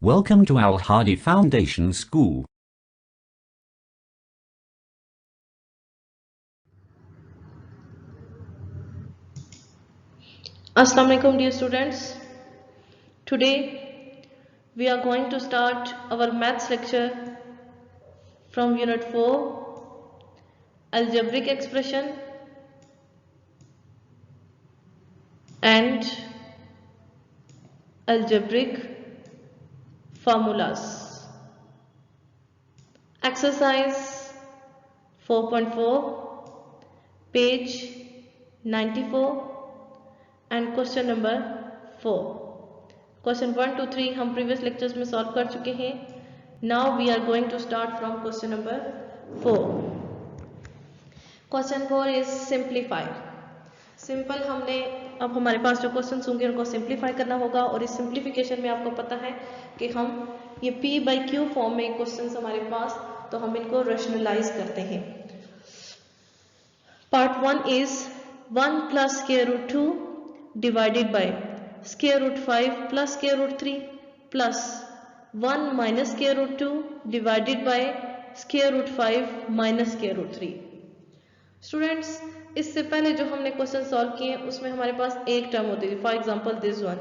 Welcome to Al Hadi Foundation School. Assalamu alaikum dear students. Today we are going to start our maths lecture from unit 4, algebraic expression and algebraic formulas. Exercise 4.4, page 94 and question number 4. Question 1 2 3 हम previous lectures में solve कर चुके हैं. Now we are going to start from question number 4. Question 4 is simplify. Simple हमने अब हमारे पास जो questions होंगे उनको सिंप्लीफाई करना होगा और इस सिंप्लीफिकेशन में आपको पता है कि हम ये p/q फॉर्म में क्वेश्चंस हमारे पास, तो हम इनको रैशनलाइज करते हैं. Part 1 is 1 + √2 divided by √5 + √3 plus 1 - √2 divided by √5 - √3. Students, इससे पहले जो हमने क्वेश्चन सॉल्व किए उसमें हमारे पास एक टर्म होती थी, फॉर एग्जांपल दिस वन.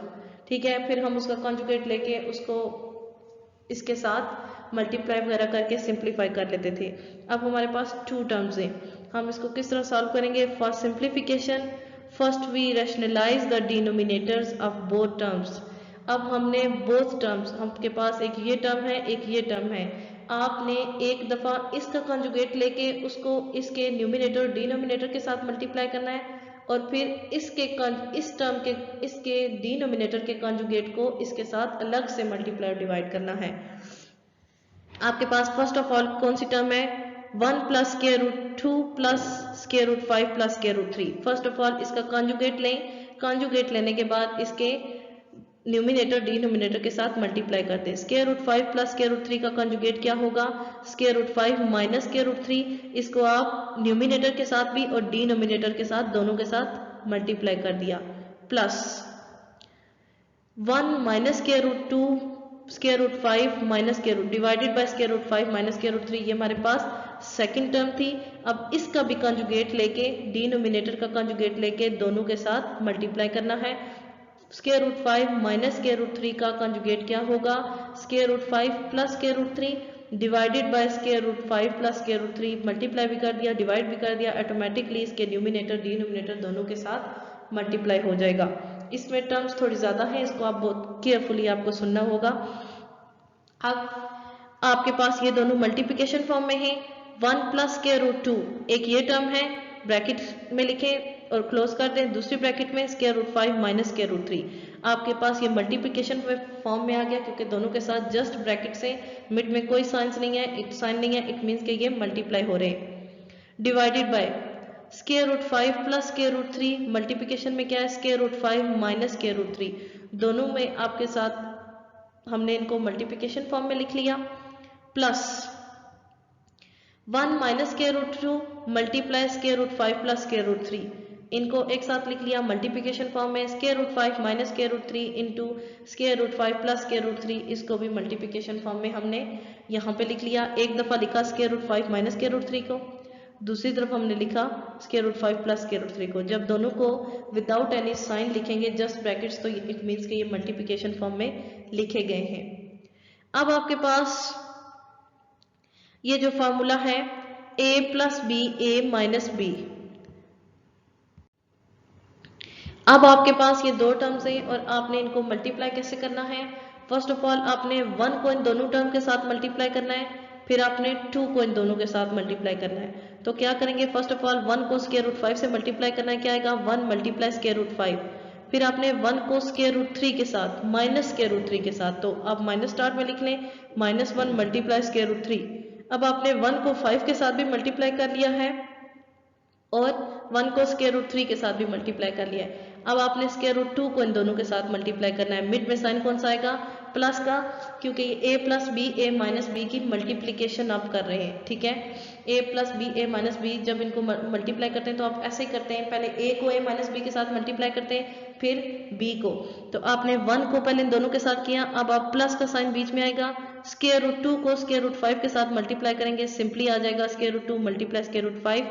ठीक है, फिर हम उसका कॉन्जुगेट लेके उसको इसके साथ मल्टीप्लाई वगैरह करके सिंप्लीफाई कर लेते थे. अब हमारे पास 2 टर्म्स हैं. हम इसको किस तरह सॉल्व करेंगे? For simplification first we rationalise the denominators of both terms. अब हमने बोथ टर्म्स, आपके पास एक ये टर्म है एक ये टर्म है, आपने एक दफ़ा इसका कंजुगेट लेके उसको इसके न्यूमिनेटर डिनोमिनेटर के साथ मल्टीप्लाई करना है और फिर इस टर्म के इसके डिनोमिनेटर के कंजुगेट को इसके साथ अलग से मल्टीप्लाई डिवाइड करना है. आपके पास फर्स्ट ऑफ ऑल कौन सी टर्म है? 1 + √2 + √5 + √3. फर्स्ट ऑफ ऑल इसका कॉन्जुगेट लें. कॉन्जुगेट लेने के बाद इसके न्यूमिनेटर डिनोमिनेटर के साथ मल्टीप्लाई करते हैं. √5 + √3 का कॉन्जुगेट क्या होगा? √5 - √3. इसको आप न्यूमिनेटर के साथ भी और डिनोमिनेटर के साथ दोनों के साथ मल्टीप्लाई कर दिया. Plus 1 - √2 √5 - divided by √5 - √3. ये हमारे पास सेकंड टर्म थी. अब इसका भी कंजुगेट लेके डिनोमिनेटर का कंजुगेट लेके दोनों के साथ मल्टीप्लाई करना है. √5 - √3 का कंजुगेट क्या होगा? √5 + √3 डिवाइडेड बाय √5 + √3. मल्टीप्लाई भी कर दिया डिवाइड भी कर दिया, ऑटोमेटिकली इसके न्यूमिनेटर डिनोमिनेटर दोनों के साथ मल्टीप्लाई हो जाएगा. इसमें टर्म्स थोड़ी ज़्यादा है, इसको आप बहुत केयरफुली आपको सुनना होगा. अब आपके पास ये दोनों मल्टीप्लिकेशन फॉर्म में है. 1 + √2 एक ये टर्म है, ब्रैकेट में लिखें और क्लोज कर दें. दूसरी ब्रैकेट में √5 - √3. आपके पास ये मल्टीप्लिकेशन फॉर्म में आ गया क्योंकि दोनों के साथ जस्ट ब्रैकेट से, मिड में कोई साइन नहीं है, इट मीन्स कि ये मल्टीप्लाई हो रहे हैं. Divided by √5 + √3. मल्टीप्लिकेशन में क्या है? √5 - √3. दोनों में आपके साथ हमने इनको मल्टीप्लिकेशन फॉर्म में लिख लिया. Plus 1 - √2 multiply √5 + √3. इनको एक साथ लिख लिया मल्टीप्लिकेशन फॉर्म में. √5 - √3 इंटू √5 + √3. इसको भी मल्टीप्लिकेशन फॉर्म में हमने यहाँ पे लिख लिया. एक दफ़ा लिखा √5 - √3 को, दूसरी तरफ हमने लिखा √5 + √3 को. जब दोनों को विदाउट एनी साइन लिखेंगे जस्ट ब्रैकेट्स, तो इट मीन्स कि ये मल्टीप्लिकेशन फॉर्म में लिखे गए हैं. अब आपके पास ये जो फार्मूला है a + b a - b. अब आपके पास ये दो टर्म्स हैं और आपने इनको मल्टीप्लाई कैसे करना है? फर्स्ट ऑफ ऑल आपने 1 को इन दोनों टर्म के साथ मल्टीप्लाई करना है, फिर आपने 2 को इन दोनों के साथ मल्टीप्लाई करना है. तो क्या करेंगे? फर्स्ट ऑफ ऑल 1 को √5 से मल्टीप्लाई करना है. क्या आएगा? 1 × √5. फिर आपने 1 को √3 के साथ -√3 के साथ, तो आप माइनस स्टार्ट में लिख लें. -1 × √3. अब आपने 1 को 5 के साथ भी मल्टीप्लाई कर लिया है और 1 को √3 के साथ भी मल्टीप्लाई कर लिया है. अब आपने √2 को इन दोनों के साथ मल्टीप्लाई करना है. मिड में साइन कौन सा आएगा? प्लस का, क्योंकि ए प्लस बी ए माइनस बी की मल्टीप्लिकेशन आप कर रहे हैं, ठीक है। ए प्लस बी ए माइनस बी जब इनको मल्टीप्लाई करते हैं तो आप ऐसे ही करते हैं, पहले ए को ए माइनस बी के साथ मल्टीप्लाई करते हैं, फिर बी को। तो आपने 1 को पहले इन दोनों के साथ किया, अब आप प्लस का साइन बीच में आएगा, स्क्वायर रूट 2 को स्क्वायर रूट 5 के साथ मल्टीप्लाई करेंगे, सिंपली आ जाएगा square root 2 multiply square root 5,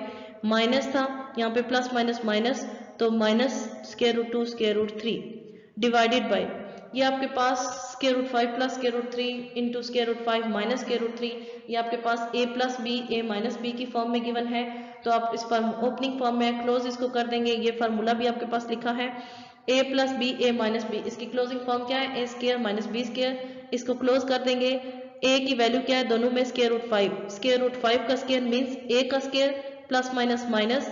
minus था यहाँ पे प्लस माइनस माइनस, तो minus square root 2 square root 3 divided by, ये आपके पास square root 5 plus square root 3 into square root 5 minus square root 3, ये आपके पास a plus B A minus B की फॉर्म में गिवन है, तो आप इस फॉर्म ओपनिंग फॉर्म में क्लोज इसको कर देंगे, ये फार्मूला भी आपके पास लिखा है, ए प्लस बी ए माइनस बी, इसकी क्लोजिंग फॉर्म क्या है, ए स्क्वायर माइनस बी स्क्वायर, इसको क्लोज कर देंगे। ए की वैल्यू क्या है, दोनों में स्क्वायर रूट 5, स्क्वायर रूट 5 का स्क्वायर मीन्स ए का square plus minus minus,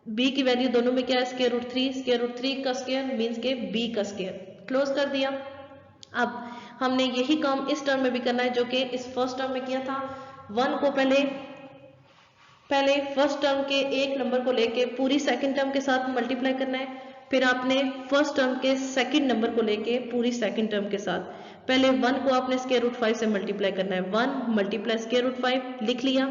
B की वैल्यू दोनों में क्या है, स्क्वायर रूट 3, स्क्वायर रूट 3 का स्क्वायर मीन्स के बी का स्क्वायर, क्लोज कर दिया। अब हमने यही काम इस टर्म में भी करना है जो कि इस फर्स्ट टर्म में किया था। 1 को पहले फर्स्ट टर्म के एक नंबर को लेके पूरी सेकंड टर्म के साथ मल्टीप्लाई करना है, फिर आपने फर्स्ट टर्म के सेकंड नंबर को लेके पूरी सेकंड टर्म के साथ, पहले 1 को आपने स्क्वायर रूट 5 से मल्टीप्लाई करना है, 1 मल्टीप्लाई स्क्वायर रूट 5 लिख लिया।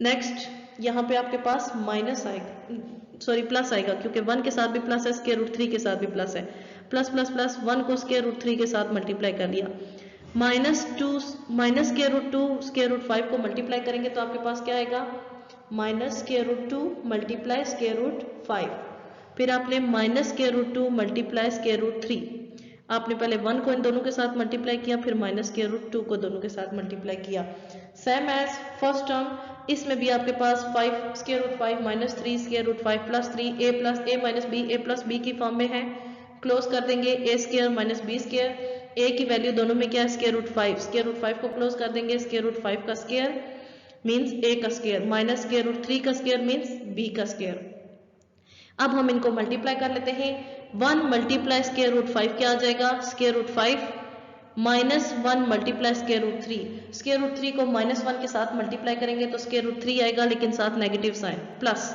नेक्स्ट यहाँ पे आपके पास माइनस आएगा, सॉरी प्लस आएगा, क्योंकि 1 के साथ भी प्लस है, स्क्वायर रूट 3 के साथ भी प्लस है, प्लस प्लस प्लस 1 को स्क्वायर रूट 3 के साथ मल्टीप्लाई कर लिया, minus square root 2 square root 5 को मल्टीप्लाई करेंगे तो आपके पास क्या आएगा, minus square root 2 multiply square root 5, फिर आपने minus square root 2 multiply square root 3, आपने पहले 1 को इन दोनों के साथ मल्टीप्लाई किया, फिर माइनस स्क्वायर रूट 2 को दोनों के साथ मल्टीप्लाई किया, सेम एज फर्स्ट टर्म, इसमें भी आपके पास 5 square root 5 minus 3 square root 5 plus 3 A plus A minus B A plus B की फॉर्म में है, क्लोज कर देंगे, A square minus B square, A की वैल्यू दोनों में क्या है, स्क्वायर रूट 5, स्क्वायर रूट 5 को क्लोज कर देंगे, स्क्वायर रूट 5 का स्क्वायर मीन्स ए का स्क्वायर, माइनस स्क्वायर रूट 3 का स्क्वायर मीन्स बी का स्क्वायर। अब हम इनको मल्टीप्लाई कर लेते हैं, 1 मल्टीप्लाई स्क्वायर रूट 5 क्या आ जाएगा, square root 5 minus 1 multiply square root 3, square root 3 को माइनस 1 के साथ मल्टीप्लाई करेंगे तो स्क्वायर रूट 3 आएगा, लेकिन साथ negative sign, plus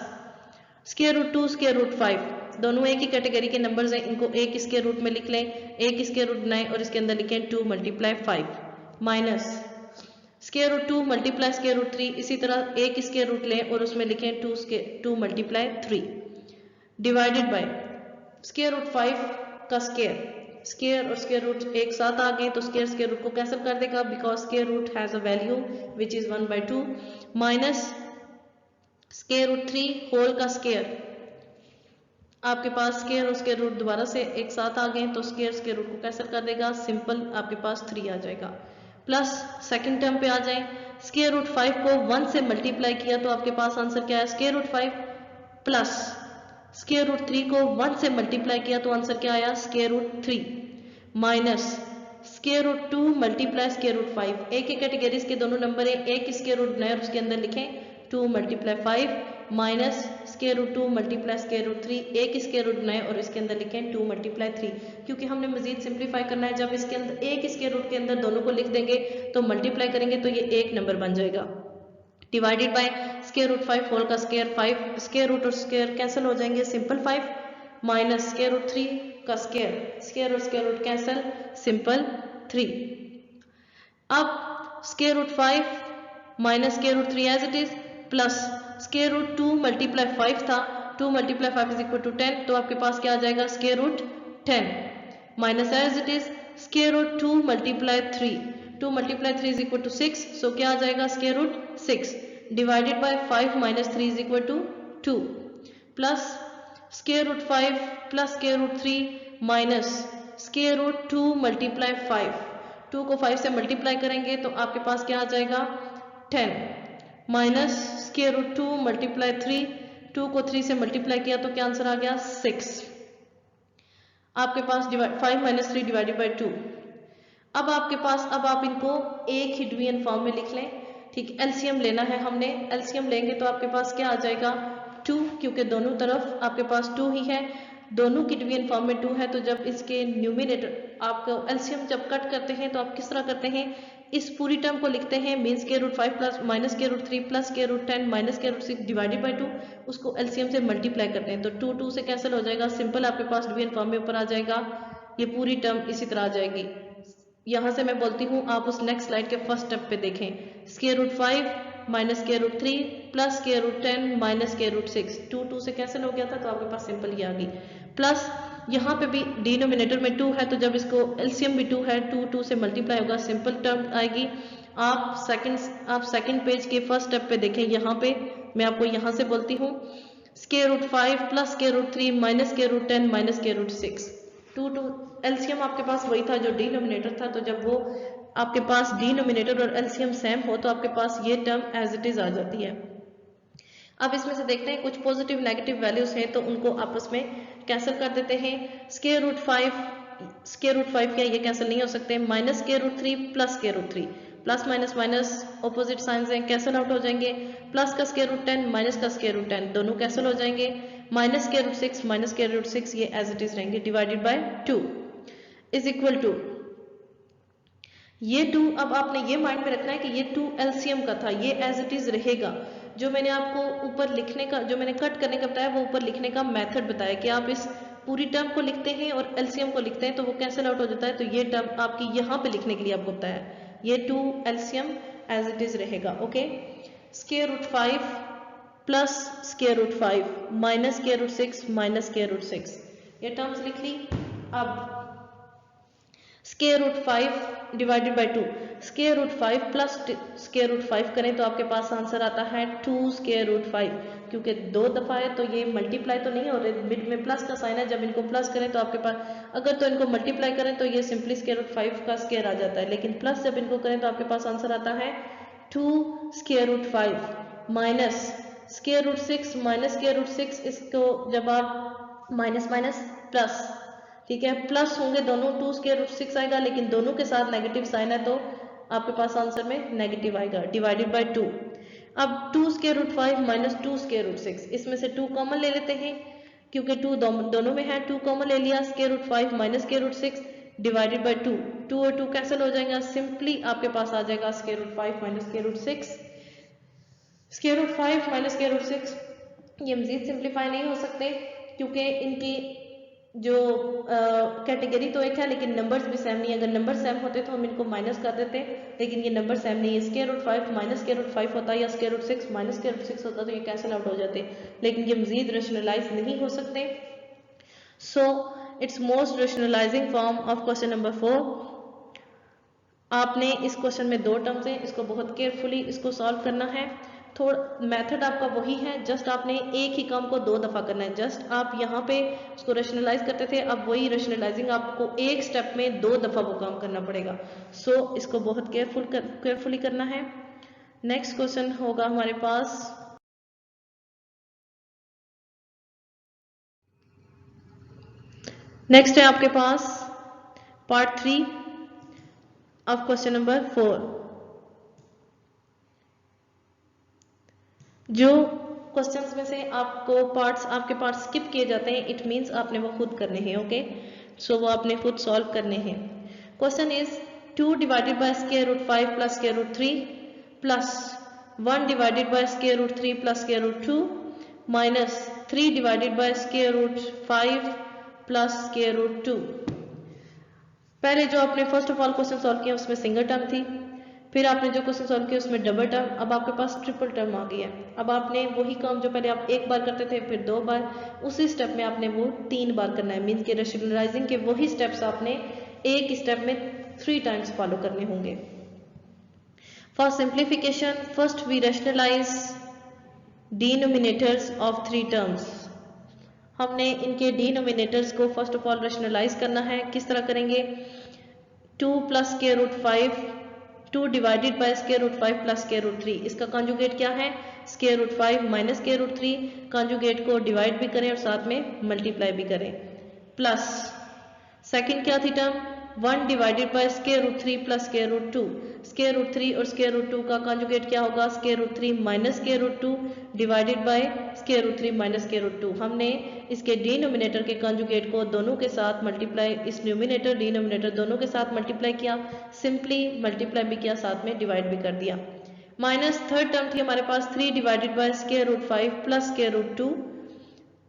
square root 2 square root 5, दोनों एक ही कैटेगरी के नंबर्स हैं, इनको एक स्क्वायर रूट में लिख लें, एक स्क्वायर रूट बनाएं और इसके अंदर लिखें 2 multiply 5, minus square root 2 multiply square root 3, इसी तरह एक स्क्वायर रूट लें और उसमें लिखें 2 multiply 3, divided by square root 5 का स्क्वायर, स्क्वायर और स्क्वायर रूट एक साथ आ गए तो स्क्वायर रूट को कैंसिल कर देगा, because square root has a value which is 1/2, minus square root 3 whole का स्क्वायर, आपके पास स्क्वायर और स्क्वायर रूट दोबारा से एक साथ आ गए तो स्क्वायर रूट को कैंसिल कर देगा, सिंपल आपके पास 3 आ जाएगा, प्लस सेकंड टर्म पे आ जाए, स्क्वायर रूट 5 को 1 से मल्टीप्लाई किया तो आपके पास आंसर क्या है, square root 5, plus square root 3 को 1 से मल्टीप्लाई किया तो आंसर क्या आया, square root 3, minus square root 2 multiply square root 5, एक ही कैटेगरीज के दोनों नंबर है, एक स्क्वायर रूट बनाए और उसके अंदर लिखें 2 multiply 5, minus square root 2 multiply square root 3, एक स्क्वायर रूट बनाए और इसके अंदर लिखें 2 मल्टीप्लाई 3, क्योंकि हमने मजीद सिंप्लीफाई करना है, जब इसके अंदर एक स्क्वायर रूट के अंदर दोनों को लिख देंगे तो मल्टीप्लाई करेंगे तो ये एक नंबर बन जाएगा, divided by square root 5 whole का स्क्वायर, 5 स्क्वायर रूट और स्क्वायर कैंसिल हो जाएंगे, सिंपल 5, माइनस स्क्वायर रूट 3 का स्क्वायर, स्क्वायर और स्क्वायर रूट कैंसिल, सिंपल 3। अब square root 5 minus square root 3 as it is, plus square root 2 multiply 5 था, 2 multiply 5 is equal to 10, तो आपके पास क्या आ जाएगा, square root 10, minus as it is square root 2 multiply 3, 2 multiply 3 is equal to 6, so क्या आ जाएगा, square root 6, divided by 5 minus 3 is equal to 2, plus square root 5 plus square root 3 minus square root 2 multiply 5, 2 को 5 से multiply करेंगे तो आपके पास क्या आ जाएगा, 10, माइनस स्क्वायर रूट 2 मल्टीप्लाई 3, 2 को 3 से मल्टीप्लाई किया तो क्या आंसर आ गया, 6, आपके पास 5 माइनस 3 डिवाइडेड बाई 2। अब आपके पास, अब आप इनको एक ही डिवीजन फॉर्म में लिख लें, ठीक, एलसीएम लेना है हमने, एलसीएम लेंगे तो आपके पास क्या आ जाएगा, 2, क्योंकि दोनों तरफ आपके पास 2 ही है, दोनों की डिवीजन फॉर्म में 2 है, तो जब इसके न्यूमिनेटर आपको एलसीएम जब कट करते हैं तो आप किस तरह करते हैं, इस पूरी टर्म को लिखते हैं, mean square root 5 plus minus square root 3 plus square root 10 minus square root 6 divided by 2, उसको एलसीएम से मल्टीप्लाई करते हैं तो 2 से कैंसिल हो जाएगा, सिंपल आपके पास डिवीजन फॉर्म में ऊपर आ जाएगा, ये पूरी टर्म इसी तरह आ जाएगी, यहाँ से मैं बोलती हूँ आप उस नेक्स्ट स्लाइड के फर्स्ट स्टेप पे देखें। Square root 5 minus square root 3 plus square root 10 minus square root 6, 2 से कैंसिल हो गया था तो आपके पास सिंपल ये आ गई। प्लस यहाँ पे भी डिनोमिनेटर में 2 है तो जब इसको एलसीएम भी 2 है, 2 से मल्टीप्लाई होगा, सिंपल टर्म आएगी। आप सेकंड पेज के फर्स्ट स्टेप पे देखें। यहाँ पे मैं आपको यहाँ से बोलती हूँ square root 5 plus square root 3 minus square root 10 minus square root 6, 2 LCM आपके पास वही था जो डिनोमिनेटर था, तो जब वो आपके पास डिनोमिनेटर और एलसीएम सेम हो तो आपके पास ये टर्म एज इट इज आ जाती है। अब इसमें से देखते हैं कुछ पॉजिटिव नेगेटिव वैल्यूज हैं तो उनको आपस में कैंसिल कर देते हैं। स्क्वायर रूट 5 क्या ये कैंसिल नहीं हो सकते। Minus square root 3 plus square root 3, plus minus minus opposite signs हैं, कैंसिल आउट हो जाएंगे। प्लस का स्क्वायर रूट 10 माइनस का स्क्वायर रूट 10 दोनों कैंसिल हो जाएंगे। Minus square root 6 minus square root 6 ये एज इट इज रहेंगे। Divided by 2 is equal to ये 2। अब आपने ये माइंड में रखना है कि ये 2 एलसीएम का था, ये एज इट इज रहेगा। जो मैंने आपको ऊपर लिखने का, जो मैंने कट करने का बताया वो ऊपर लिखने का मेथड बताया कि आप इस पूरी टर्म को लिखते हैं और एलसीएम को लिखते हैं तो वो कैंसिल आउट हो जाता है। तो ये टर्म आपकी यहाँ पे लिखने के लिए आपको बताया, ये 2 एलसीएम एज इट इज रहेगा। Okay, square root 5 plus square root 5 minus square root 6 minus square root 6, ये टर्म्स लिख ली। अब square root 5 divided by 2, square root 5 plus square root 5 करें तो आपके पास आंसर आता है 2 स्क्वायर रूट 5। क्योंकि 2 दफा है तो ये मल्टीप्लाई तो नहीं हो रहे, मिड में प्लस का साइन है, जब इनको प्लस करें तो आपके पास, अगर तो इनको मल्टीप्लाई करें तो ये सिंपली स्क्वायर रूट 5 का स्क्वायर आ जाता है, लेकिन प्लस जब इनको करें तो आपके पास आंसर आता है 2 square root 5 minus square root 6 minus square root 6। इसको जब आप माइनस माइनस प्लस, ठीक है, प्लस होंगे दोनों, 2 स्क्वायर रूट 6 आएगा, लेकिन दोनों के साथ नेगेटिव साइन है तो आपके पास आंसर में नेगेटिव आएगा। Divided by 2। अब 2 square root 5 minus 2 square root 6, इसमें से 2 कॉमन ले लेते हैं क्योंकि 2 दोनों में है, 2 कॉमन ले लिया। Square root 5 minus square root 6 divided by 2, 2 और 2 कैंसिल हो जाएगा, सिंपली आपके पास आ जाएगा square root 5 minus square root 6। Square root 5 minus square root 6 ये मजीद सिंप्लीफाई नहीं हो सकते क्योंकि इनकी जो कैटेगरी तो एक है लेकिन नंबर्स भी सेम नहीं है। अगर नंबर सेम होते तो हम इनको माइनस कर देते, लेकिन ये नंबर सेम नहीं है। Square root 5 minus square root 5 होता या square root 6 minus square root 6 होता तो ये कैंसिल आउट हो जाते, लेकिन ये मजीद रेशनलाइज नहीं हो सकते। So it's most rationalising form of question number 4। आपने इस क्वेश्चन में 2 टर्म्स हैं, इसको बहुत केयरफुली इसको सॉल्व करना है। थोड़ा मेथड आपका वही है, जस्ट आपने एक ही काम को 2 दफा करना है। जस्ट आप यहाँ पे उसको रेशनलाइज करते थे, अब वही रेशनलाइजिंग आपको एक स्टेप में 2 दफा वो काम करना पड़ेगा। सो इसको बहुत केयरफुली करना है। नेक्स्ट क्वेश्चन होगा हमारे पास नेक्स्ट है आपके पास पार्ट 3 ऑफ क्वेश्चन नंबर 4। जो क्वेश्चंस में से आपके पार्ट्स स्किप किए जाते हैं, इट मींस आपने वो खुद करने हैं। ओके, सो वो आपने खुद सॉल्व करने हैं। Question is 2 divided by square root 5 plus square root 3 plus 1 divided by square root 3 plus square root 2 minus 3 divided by square root 5 plus square root 2। पहले जो आपने first of all question solve किया उसमें single term थी, फिर आपने जो question solve किया उसमें डबल टर्म, अब आपके पास ट्रिपल टर्म आ गई है। अब आपने वही काम जो पहले आप एक बार करते थे फिर 2 बार, उसी स्टेप में आपने वो 3 बार करना है। मीन्स के रेशनलाइजिंग के वही स्टेप्स आपने एक स्टेप में 3 टाइम्स फॉलो करने होंगे। For simplification first we rationalize denominators of 3 terms. हमने इनके डिनोमिनेटर्स को फर्स्ट ऑफ ऑल रेशनलाइज करना है। किस तरह करेंगे? 2 plus square root 5, 2 divided by square root 5 plus square root 3। इसका कॉन्जुगेट क्या है? Square root 5 minus square root 3। Conjugate को डिवाइड भी करें और साथ में मल्टीप्लाई भी करें। प्लस सेकंड क्या थी term? 1 divided by square root 3 plus square root 2। Square root 3 और स्क्वायर रूट 2 का कॉन्जुगेट क्या होगा? Square root 3 minus square root 2 divided by square root 3 minus square root 2। हमने इसके डिनोमिनेटर के कॉन्जुगेट को दोनों के साथ मल्टीप्लाई, इस न्यूमिनेटर डिनोमिनेटर दोनों के साथ मल्टीप्लाई किया, सिंपली मल्टीप्लाई भी किया, साथ में डिवाइड भी कर दिया। माइनस थर्ड टर्म थी हमारे पास 3 divided by square root 5 plus square root 2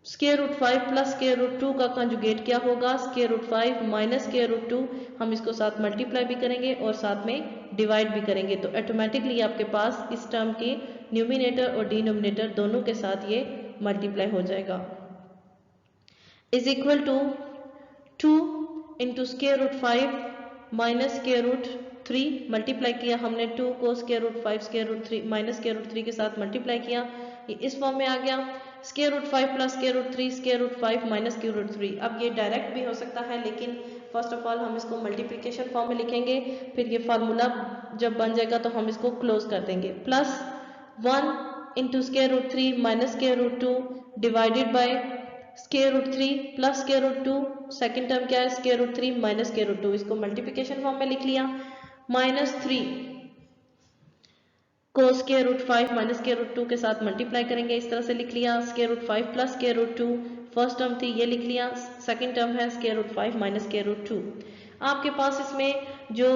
square root 5 plus square root 2 का कंजुगेट क्या होगा, square root 5 minus square root 2। हम इसको साथ मल्टीप्लाई भी करेंगे और साथ में डिवाइड भी करेंगे, तो ऑटोमेटिकली आपके पास इस टर्म की न्यूमिनेटर और डिनोमिनेटर दोनों के साथ ये मल्टीप्लाई हो जाएगा। Is equal to 2 into square root 5 minus square root 3, multiply किया हमने 2 को square root 5 square root 3 minus square root 3 के साथ मल्टीप्लाई किया, ये इस फॉर्म में आ गया। Square root 5 plus square root 3 square root 5 minus square root 3। अब ये डायरेक्ट भी हो सकता है, लेकिन फर्स्ट ऑफ ऑल हम इसको मल्टीप्लिकेशन फॉर्म में लिखेंगे, फिर ये फार्मूला जब बन जाएगा तो हम इसको क्लोज कर देंगे। Plus 1 into square root 3 minus square root 2 divided by square root 3 plus square root 2, second term क्या है square root 3 minus square root 2, इसको मल्टीप्लिकेशन फॉर्म में लिख लिया। माइनस 3 को square root 5 minus square root 2 के साथ मल्टीप्लाई करेंगे, इस तरह से लिख लिया। Square root 5 plus square root 2, first term थी ये लिख लिया, सेकंड टर्म है square root 5 minus square root 2। आपके पास इसमें जो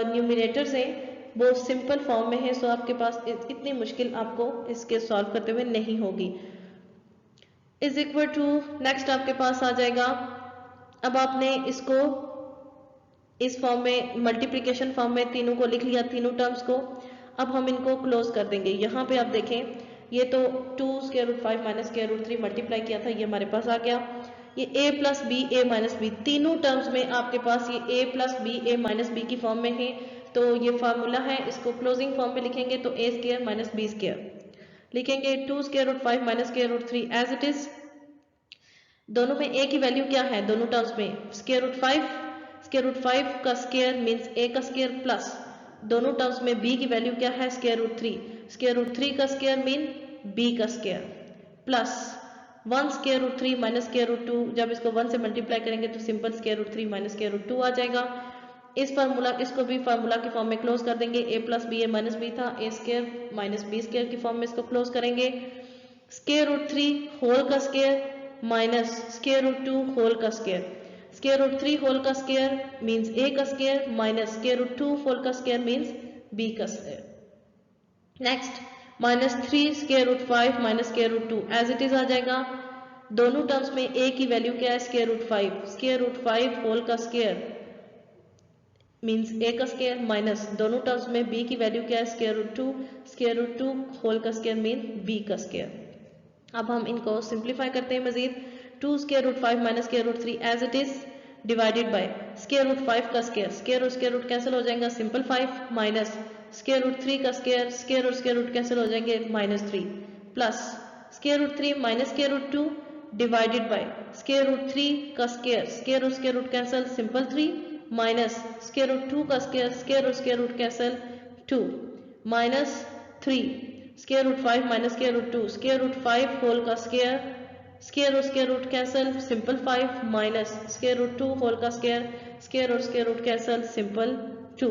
न्यूमिनेटर्स हैं वो सिंपल फॉर्म में है, सो आपके पास इतनी मुश्किल आपको इसके सॉल्व करते हुए नहीं होगी। इज इक्वल टू नेक्स्ट आपके पास आ जाएगा, अब आपने इसको इस फॉर्म में मल्टीप्लिकेशन फॉर्म में तीनों को लिख लिया, तीनों टर्म्स को। अब हम इनको क्लोज कर देंगे। यहाँ पे आप देखें ये तो 2 square root 5 minus square root 3 multiply किया था, ये हमारे पास आ गया। ये a plus B A minus B, तीनों टर्म्स में आपके पास ये a plus B A minus B की फॉर्म में है, तो ये फार्मूला है, इसको क्लोजिंग फॉर्म में लिखेंगे तो a square minus B square लिखेंगे। 2 square root 5 minus square root 3 as it is. दोनों में a की वैल्यू क्या है, दोनों टर्म्स में स्क्वायर रूट 5, स्क्वायर रूट 5 का स्क्वायर मीन्स a का स्क्वायर, प्लस दोनों टर्म्स में b की वैल्यू क्या है स्क्वायर रूट 3, स्क्वायर रूट 3 का स्क्वायर मीन b का square, plus 1 square root 3 minus square root 2, जब इसको 1 से मल्टीप्लाई करेंगे तो simple square root 3 minus square root 2 आ जाएगा। इस फार्मूला इसको भी फार्मूला की फॉर्म में क्लोज कर देंगे, a plus B A minus b था, a square minus B square की फॉर्म में इसको क्लोज करेंगे। स्क्वायर रूट 3 होल का square minus square root 2 whole का स्क्वायर, स्क्वायर रूट 3 होल का स्क्वायर मीन्स a का square minus square root 2 whole का स्क्वायर मीन्स b का square. Next minus 3 square root 5 minus square root 2 as it is आ जाएगा। दोनों terms में a की वैल्यू क्या है square root 5, square root 5 whole का स्क्वायर मीन्स a का स्क्वायर माइनस दोनों टर्म्स में b की वैल्यू क्या है square root 2, square root 2 whole का स्क्वायर मीन b का स्क्वायर। अब हम इनको सिंप्लीफाई करते हैं मजीद। 2 square root 5 minus square root 3 as it is divided by square root 5 का स्क्वायर, स्क्वायर और स्क्वायर रूट कैंसिल हो जाएगा सिंपल 5 माइनस स्क्वायर रूट 3 का स्क्वायर, स्क्वायर और स्क्वायर रूट कैंसिल हो जाएंगे minus 3, plus square root 3 minus square root 2 divided by square root 3 का square, square और square root cancel simple 3 minus square root 2 का square, square और square root cancel 2 minus 3 square root 5 minus square root 2, square root 5 whole का square, square और square root cancel simple 5 minus square root 2 whole का square, square और square root cancel simple 2।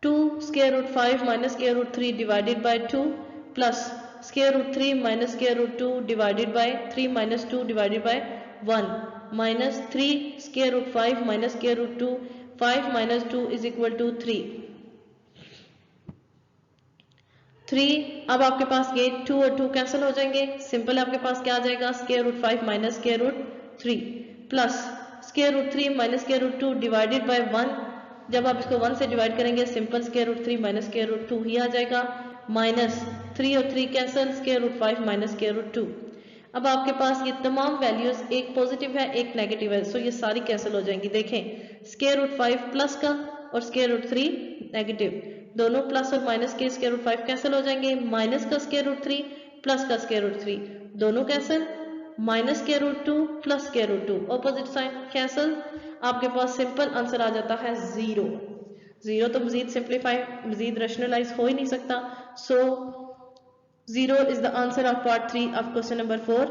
2 square root 5 minus square root 3 divided by 2 plus square root 3 minus square root 2 divided by 3 minus 2 divided by 1 minus 3 square root 5 minus square root 2, 5 minus 2 is equal to 3। अब आपके पास ये 2 और 2 cancel हो जाएंगे, simple आपके पास क्या आ जाएगा square root 5 minus square root 3 plus square root 3 minus square root 2 divided by 1, जब आप इसको 1 से डिवाइड करेंगे simple square root 3 minus square root 2 ही आ जाएगा, माइनस 3 और 3 cancel square root 5 minus square root 2। अब आपके पास ये तमाम वैल्यूज एक पॉजिटिव है एक नेगेटिव है, सो ये सारी कैंसिल हो जाएंगी। देखें स्क्वायर रूट 5 प्लस का और स्क्वायर रूट 3 नेगेटिव, दोनों प्लस और माइनस के स्क्वायर रूट 5 कैंसिल हो जाएंगे, माइनस का स्क्वायर रूट 3 प्लस का स्क्वायर रूट 3 दोनों cancel, minus square root 2 plus square root 2 opposite sign cancel, आपके पास सिंपल आंसर आ जाता है 0। 0 तो मजीद सिंप्लीफाई मजीद रैशनलाइज हो ही नहीं सकता, सो 0 is the answer of part 3 of question number 4.